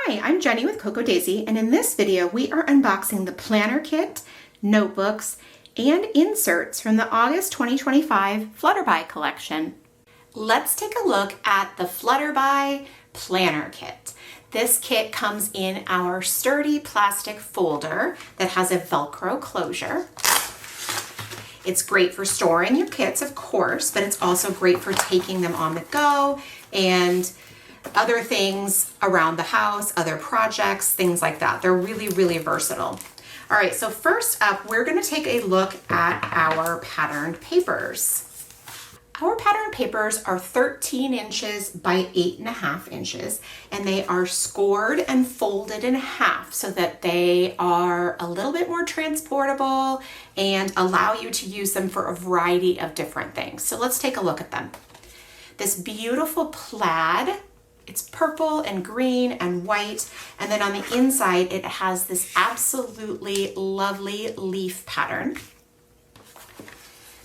Hi, I'm Jenny with SimpleDaisy, and in this video we are unboxing the planner kit, notebooks, and inserts from the August 2025 Flutterby collection. Let's take a look at the Flutterby planner kit. This kit comes in our sturdy plastic folder that has a Velcro closure. It's great for storing your kits, of course, but it's also great for taking them on the go and other things around the house, other projects, things like that. They're really, really versatile. All right, so first up, we're gonna take a look at our patterned papers. Our patterned papers are 13 inches by 8.5 inches, and they are scored and folded in half so that they are a little bit more transportable and allow you to use them for a variety of different things. So let's take a look at them. This beautiful plaid, it's purple and green and white, and then on the inside it has this absolutely lovely leaf pattern.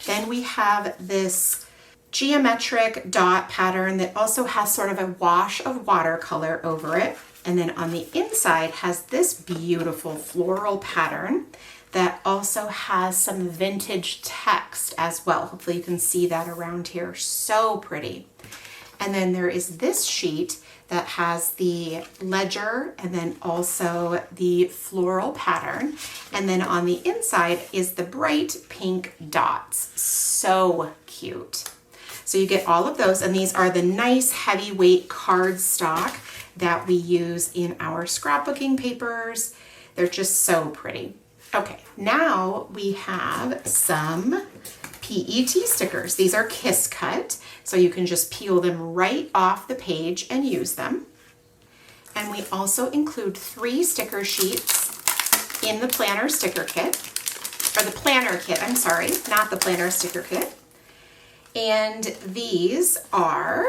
Then we have this geometric dot pattern that also has sort of a wash of watercolor over it. And then on the inside has this beautiful floral pattern that also has some vintage text as well. Hopefully you can see that around here. So pretty. And then there is this sheet that has the ledger and then also the floral pattern. And then on the inside is the bright pink dots. So cute. So you get all of those, and these are the nice heavyweight cardstock that we use in our scrapbooking papers. They're just so pretty. Okay, now we have some PET stickers. These are Kiss Cut, so you can just peel them right off the page and use them. And we also include 3 sticker sheets in the planner sticker kit, or the planner kit, I'm sorry, not the planner sticker kit. And these are,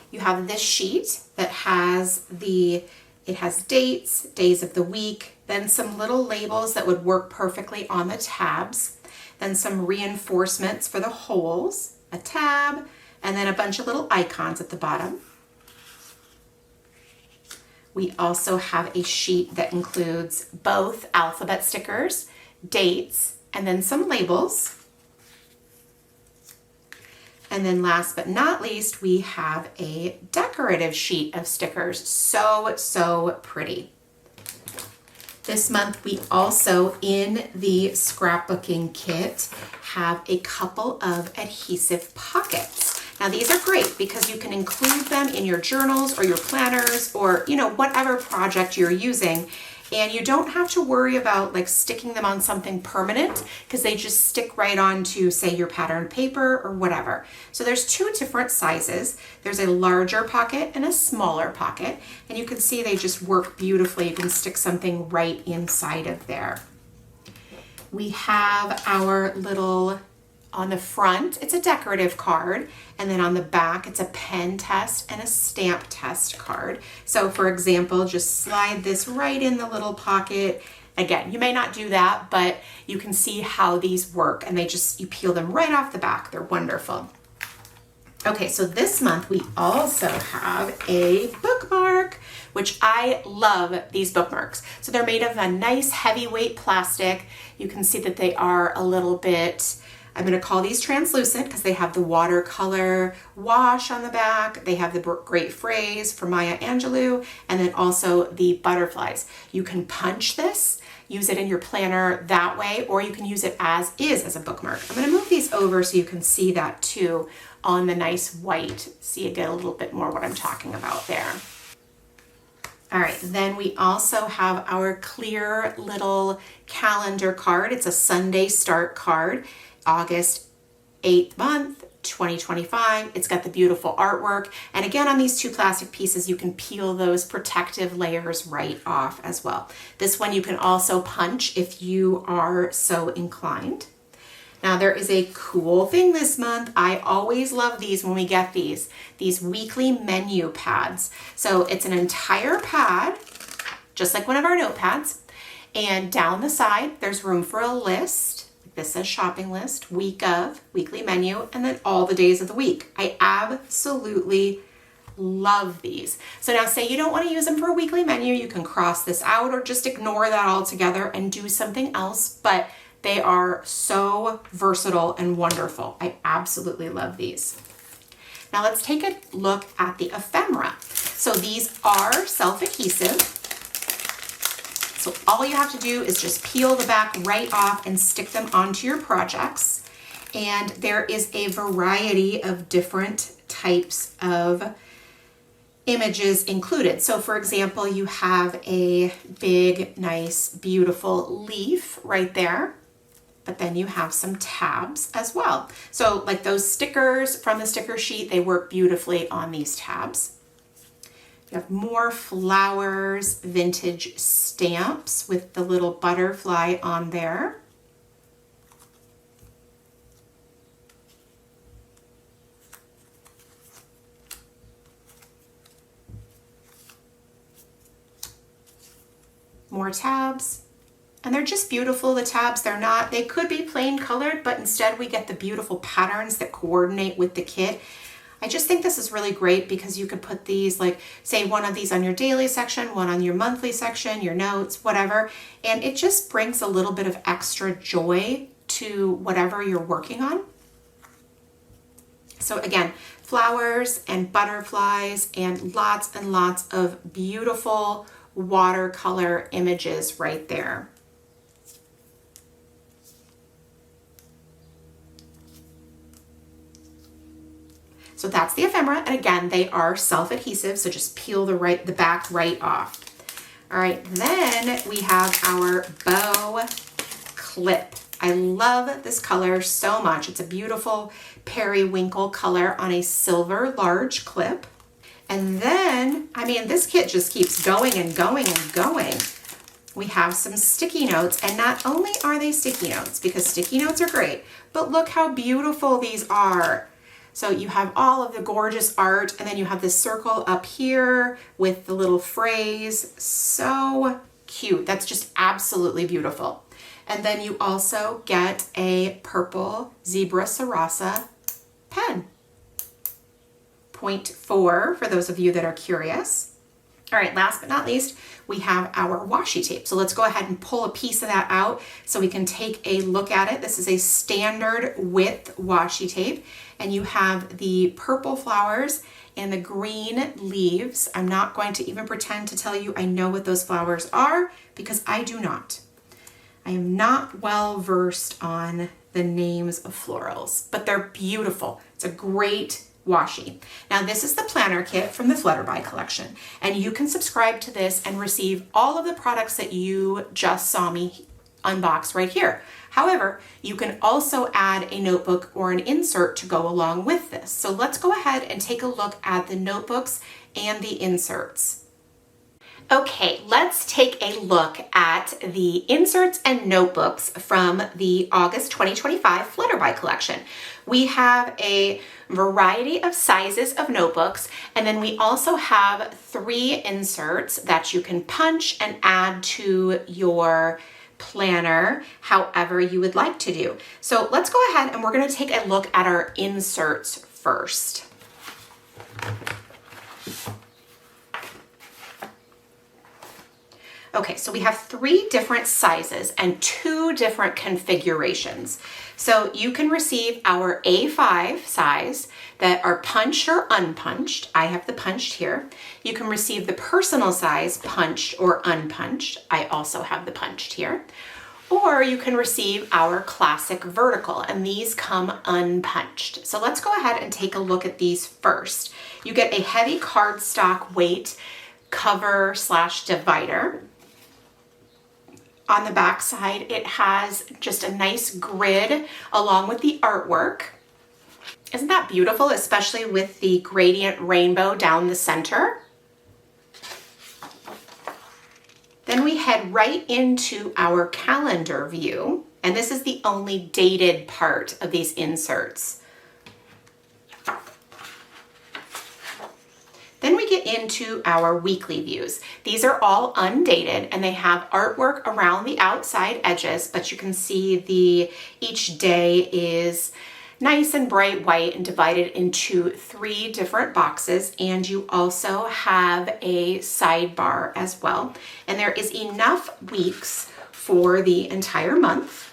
you have this sheet that has it has dates, days of the week, then some little labels that would work perfectly on the tabs, then some reinforcements for the holes, a tab, and then a bunch of little icons at the bottom. We also have a sheet that includes both alphabet stickers, dates, and then some labels. And then last but not least, we have a decorative sheet of stickers. So pretty. This month we also, in the scrapbooking kit, have a couple of adhesive pockets. Now these are great because you can include them in your journals or your planners or, whatever project you're using. And you don't have to worry about like sticking them on something permanent because they just stick right onto, say, your patterned paper or whatever. So there's 2 different sizes. There's a larger pocket and a smaller pocket. And you can see they just work beautifully. You can stick something right inside of there. We have our little, on the front, it's a decorative card, and then on the back, it's a pen test and a stamp test card. So for example, just slide this right in the little pocket. Again, you may not do that, but you can see how these work, and you peel them right off the back. They're wonderful. Okay, so this month we also have a bookmark, which I love these bookmarks. So they're made of a nice heavyweight plastic. You can see that they are a little bit, I'm going to call these translucent because they have the watercolor wash on the back. They have the great phrase from Maya Angelou, and then also the butterflies. You can punch this, use it in your planner that way, or you can use it as is as a bookmark. I'm going to move these over so you can see that too on the nice white. See, you get a little bit more what I'm talking about there. All right, then we also have our clear little calendar card. It's a Sunday start card. August 8th month, 2025. It's got the beautiful artwork. And again, on these 2 plastic pieces, you can peel those protective layers right off as well. This one you can also punch if you are so inclined. Now there is a cool thing this month. I always love these when we get these weekly menu pads. So it's an entire pad, just like one of our notepads. And down the side, there's room for a list. This says shopping list, week of, weekly menu, and then all the days of the week. I absolutely love these. So now say you don't want to use them for a weekly menu, you can cross this out or just ignore that altogether and do something else, but they are so versatile and wonderful. I absolutely love these. Now let's take a look at the ephemera. So these are self-adhesive. So all you have to do is just peel the back right off and stick them onto your projects. And there is a variety of different types of images included. So for example, you have a big, nice, beautiful leaf right there, but then you have some tabs as well. So like those stickers from the sticker sheet, they work beautifully on these tabs. You have more flowers, vintage stamps with the little butterfly on there. More tabs, and they're just beautiful. The tabs, they could be plain colored, but instead we get the beautiful patterns that coordinate with the kit. I just think this is really great because you could put these, like say one of these on your daily section, one on your monthly section, your notes, whatever, and it just brings a little bit of extra joy to whatever you're working on. So again, flowers and butterflies and lots of beautiful watercolor images right there. So that's the ephemera, and again, they are self-adhesive, so just peel the back right off. All right, then we have our bow clip. I love this color so much. It's a beautiful periwinkle color on a silver large clip. And then, I mean, this kit just keeps going and going and going. We have some sticky notes, and not only are they sticky notes, because sticky notes are great, but look how beautiful these are. So you have all of the gorgeous art, and then you have this circle up here with the little phrase. So cute. That's just absolutely beautiful. And then you also get a purple Zebra Sarasa pen. 0.4 for those of you that are curious. All right, last but not least, we have our washi tape. So let's go ahead and pull a piece of that out so we can take a look at it. This is a standard width washi tape, and you have the purple flowers and the green leaves. I'm not going to even pretend to tell you I know what those flowers are because I do not. I am not well versed on the names of florals, but they're beautiful. It's a great washi. Now this is the planner kit from the Flutterby collection, and you can subscribe to this and receive all of the products that you just saw me unbox right here. However, you can also add a notebook or an insert to go along with this. So let's go ahead and take a look at the notebooks and the inserts. Okay, let's take a look at the inserts and notebooks from the August 2025 Flutterby collection. We have a variety of sizes of notebooks, and then we also have 3 inserts that you can punch and add to your planner however you would like to do. So let's go ahead and we're going to take a look at our inserts first. Okay, so we have 3 different sizes and 2 different configurations. So you can receive our A5 size that are punched or unpunched. I have the punched here. You can receive the personal size punched or unpunched. I also have the punched here. Or you can receive our classic vertical, and these come unpunched. So let's go ahead and take a look at these first. You get a heavy cardstock weight cover / divider. On the back side, it has just a nice grid along with the artwork. Isn't that beautiful, especially with the gradient rainbow down the center? Then we head right into our calendar view, and this is the only dated part of these inserts. Then we get into our weekly views. These are all undated, and they have artwork around the outside edges, but you can see each day is nice and bright white and divided into 3 different boxes. And you also have a sidebar as well. And there is enough weeks for the entire month.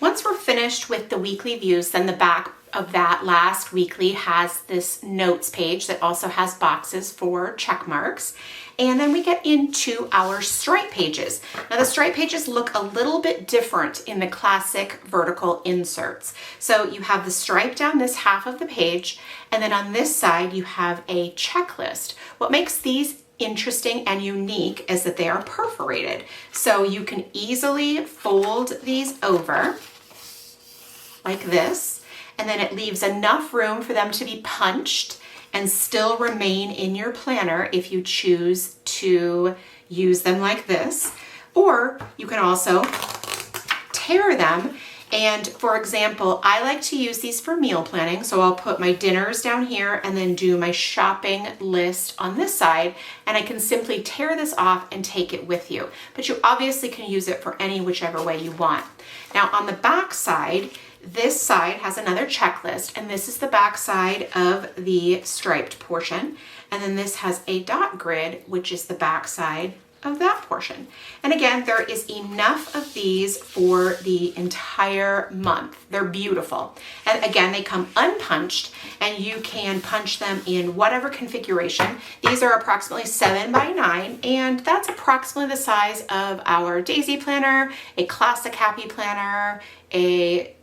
Once we're finished with the weekly views, then the back of that last weekly has this notes page that also has boxes for check marks. And then we get into our stripe pages. Now the stripe pages look a little bit different in the classic vertical inserts. So you have the stripe down this half of the page, and then on this side you have a checklist. What makes these interesting and unique is that they are perforated. So you can easily fold these over like this, and then it leaves enough room for them to be punched and still remain in your planner if you choose to use them like this. Or you can also tear them. And for example, I like to use these for meal planning. So I'll put my dinners down here and then do my shopping list on this side. And I can simply tear this off and take it with you. But you obviously can use it for any whichever way you want. Now on the back side, this side has another checklist, and this is the back side of the striped portion. And then this has a dot grid, which is the back side of that portion. And again, there is enough of these for the entire month. They're beautiful. And again, they come unpunched, and you can punch them in whatever configuration. These are approximately 7 by 9, and that's approximately the size of our Daisy planner, a classic happy planner, the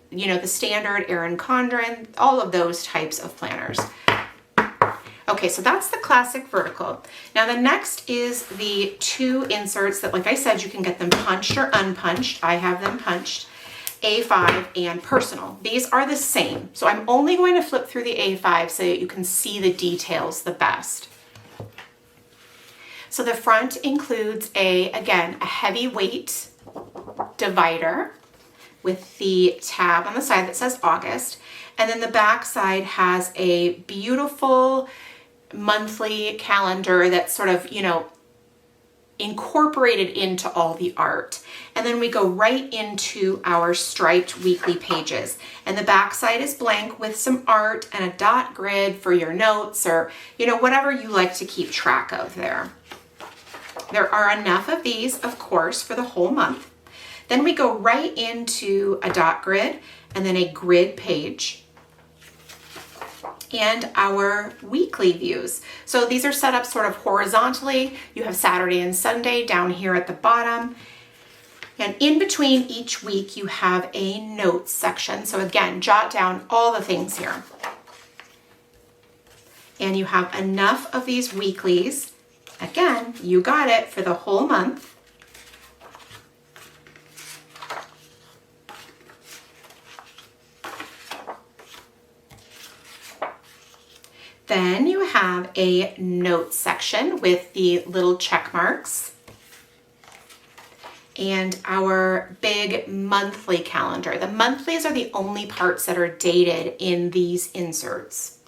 standard Erin Condren, all of those types of planners. Okay, so that's the classic vertical. Now the next is the 2 inserts that, like I said, you can get them punched or unpunched. I have them punched, A5 and personal. These are the same. So I'm only going to flip through the A5 so that you can see the details the best. So the front includes again, a heavyweight divider with the tab on the side that says August. And then the back side has a beautiful monthly calendar that's sort of, incorporated into all the art. And then we go right into our striped weekly pages. And the back side is blank with some art and a dot grid for your notes or, whatever you like to keep track of there. There are enough of these, of course, for the whole month. Then we go right into a dot grid and then a grid page and our weekly views. So these are set up sort of horizontally. You have Saturday and Sunday down here at the bottom. And in between each week, you have a notes section. So again, jot down all the things here. And you have enough of these weeklies. Again, you got it for the whole month. Then you have a notes section with the little check marks and our big monthly calendar. The monthlies are the only parts that are dated in these inserts.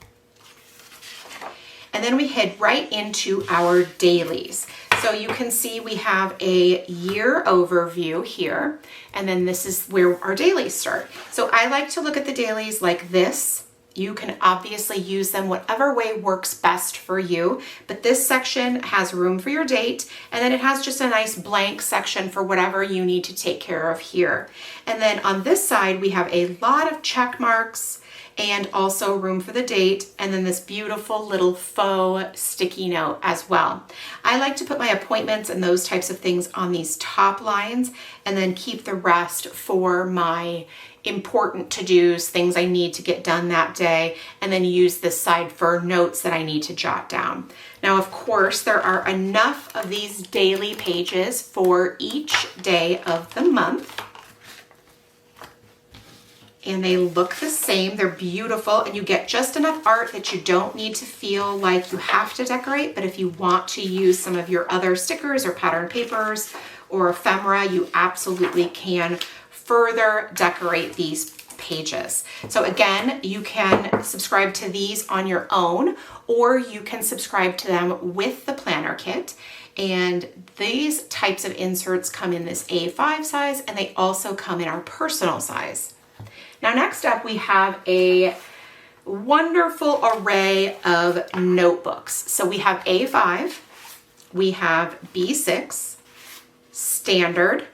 And then we head right into our dailies. So you can see we have a year overview here, and then this is where our dailies start. So I like to look at the dailies like this. You can obviously use them whatever way works best for you, but this section has room for your date, and then it has just a nice blank section for whatever you need to take care of here. And then on this side, we have a lot of check marks and also room for the date, and then this beautiful little faux sticky note as well. I like to put my appointments and those types of things on these top lines and then keep the rest for my important to-dos, things I need to get done that day, and then use this side for notes that I need to jot down. Now, of course, there are enough of these daily pages for each day of the month. And they look the same. They're beautiful, and you get just enough art that you don't need to feel like you have to decorate, but if you want to use some of your other stickers or pattern papers or ephemera, you absolutely can further decorate these pages. So again, you can subscribe to these on your own, or you can subscribe to them with the planner kit. And these types of inserts come in this A5 size, and they also come in our personal size. Now, next up, we have a wonderful array of notebooks. So we have A5, we have B6, standard,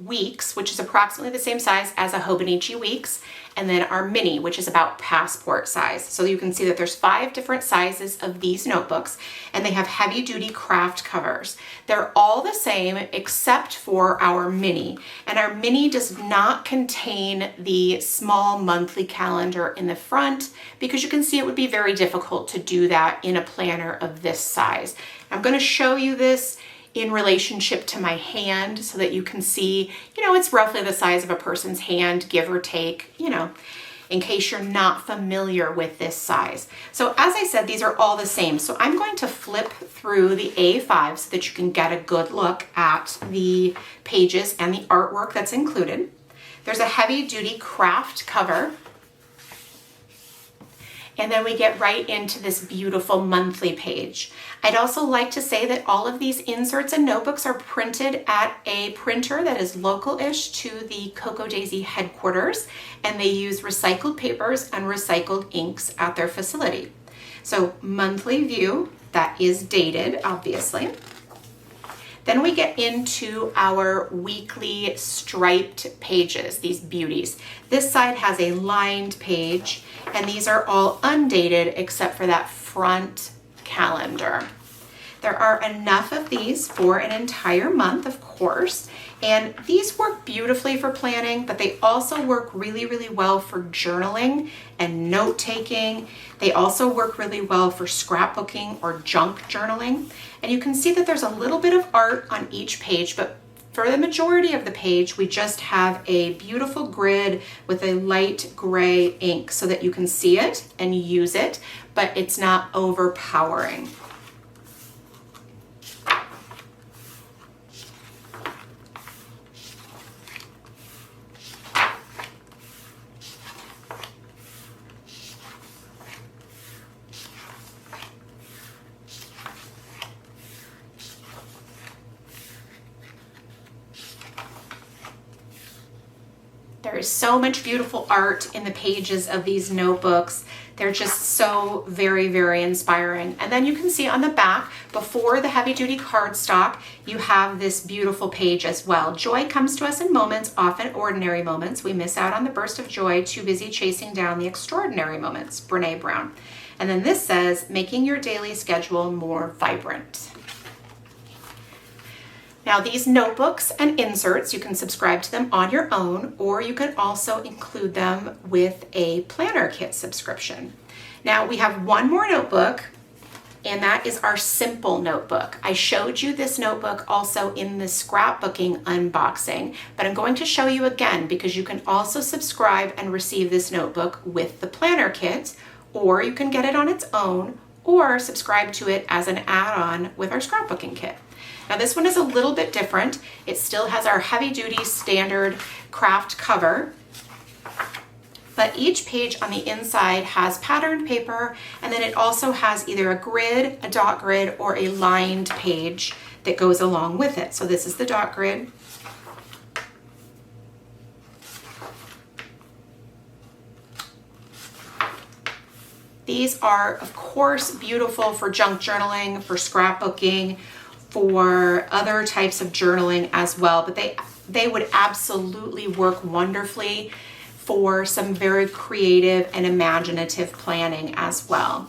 weeks, which is approximately the same size as a Hobonichi weeks, and then our mini, which is about passport size. So you can see that there's 5 different sizes of these notebooks, and they have heavy duty craft covers. They're all the same except for our mini, and our mini does not contain the small monthly calendar in the front, because you can see it would be very difficult to do that in a planner of this size. I'm going to show you this in relationship to my hand so that you can see, it's roughly the size of a person's hand, give or take, in case you're not familiar with this size. So as I said, these are all the same. So I'm going to flip through the A5 so that you can get a good look at the pages and the artwork that's included. There's a heavy duty craft cover. And then we get right into this beautiful monthly page. I'd also like to say that all of these inserts and notebooks are printed at a printer that is local-ish to the SimpleDaisy headquarters, and they use recycled papers and recycled inks at their facility. So monthly view, that is dated, obviously. Then we get into our weekly striped pages, these beauties. This side has a lined page, and these are all undated except for that front calendar. There are enough of these for an entire month, of course, and these work beautifully for planning, but they also work really, really well for journaling and note-taking. They also work really well for scrapbooking or junk journaling. And you can see that there's a little bit of art on each page, but for the majority of the page, we just have a beautiful grid with a light gray ink so that you can see it and use it, but it's not overpowering. There is so much beautiful art in the pages of these notebooks. They're just so very, very inspiring. And then you can see on the back, before the heavy duty cardstock, you have this beautiful page as well. Joy comes to us in moments, often ordinary moments. We miss out on the burst of joy, too busy chasing down the extraordinary moments. Brene Brown. And then this says, making your daily schedule more vibrant. Now these notebooks and inserts, you can subscribe to them on your own, or you can also include them with a planner kit subscription. Now we have one more notebook, and that is our Simple notebook. I showed you this notebook also in the scrapbooking unboxing, but I'm going to show you again because you can also subscribe and receive this notebook with the planner kit, or you can get it on its own, or subscribe to it as an add-on with our scrapbooking kit. Now this one is a little bit different. It still has our heavy duty standard craft cover, but each page on the inside has patterned paper, and then it also has either a grid, a dot grid, or a lined page that goes along with it. So this is the dot grid. These are, of course, beautiful for junk journaling, for scrapbooking, for other types of journaling as well, but they would absolutely work wonderfully for some very creative and imaginative planning as well.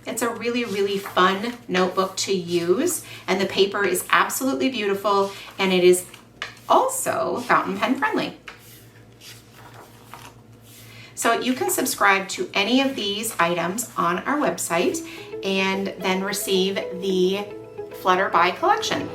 It's a really, really fun notebook to use, and the paper is absolutely beautiful, and it is also fountain pen friendly. So you can subscribe to any of these items on our website and then receive the Flutterby collection.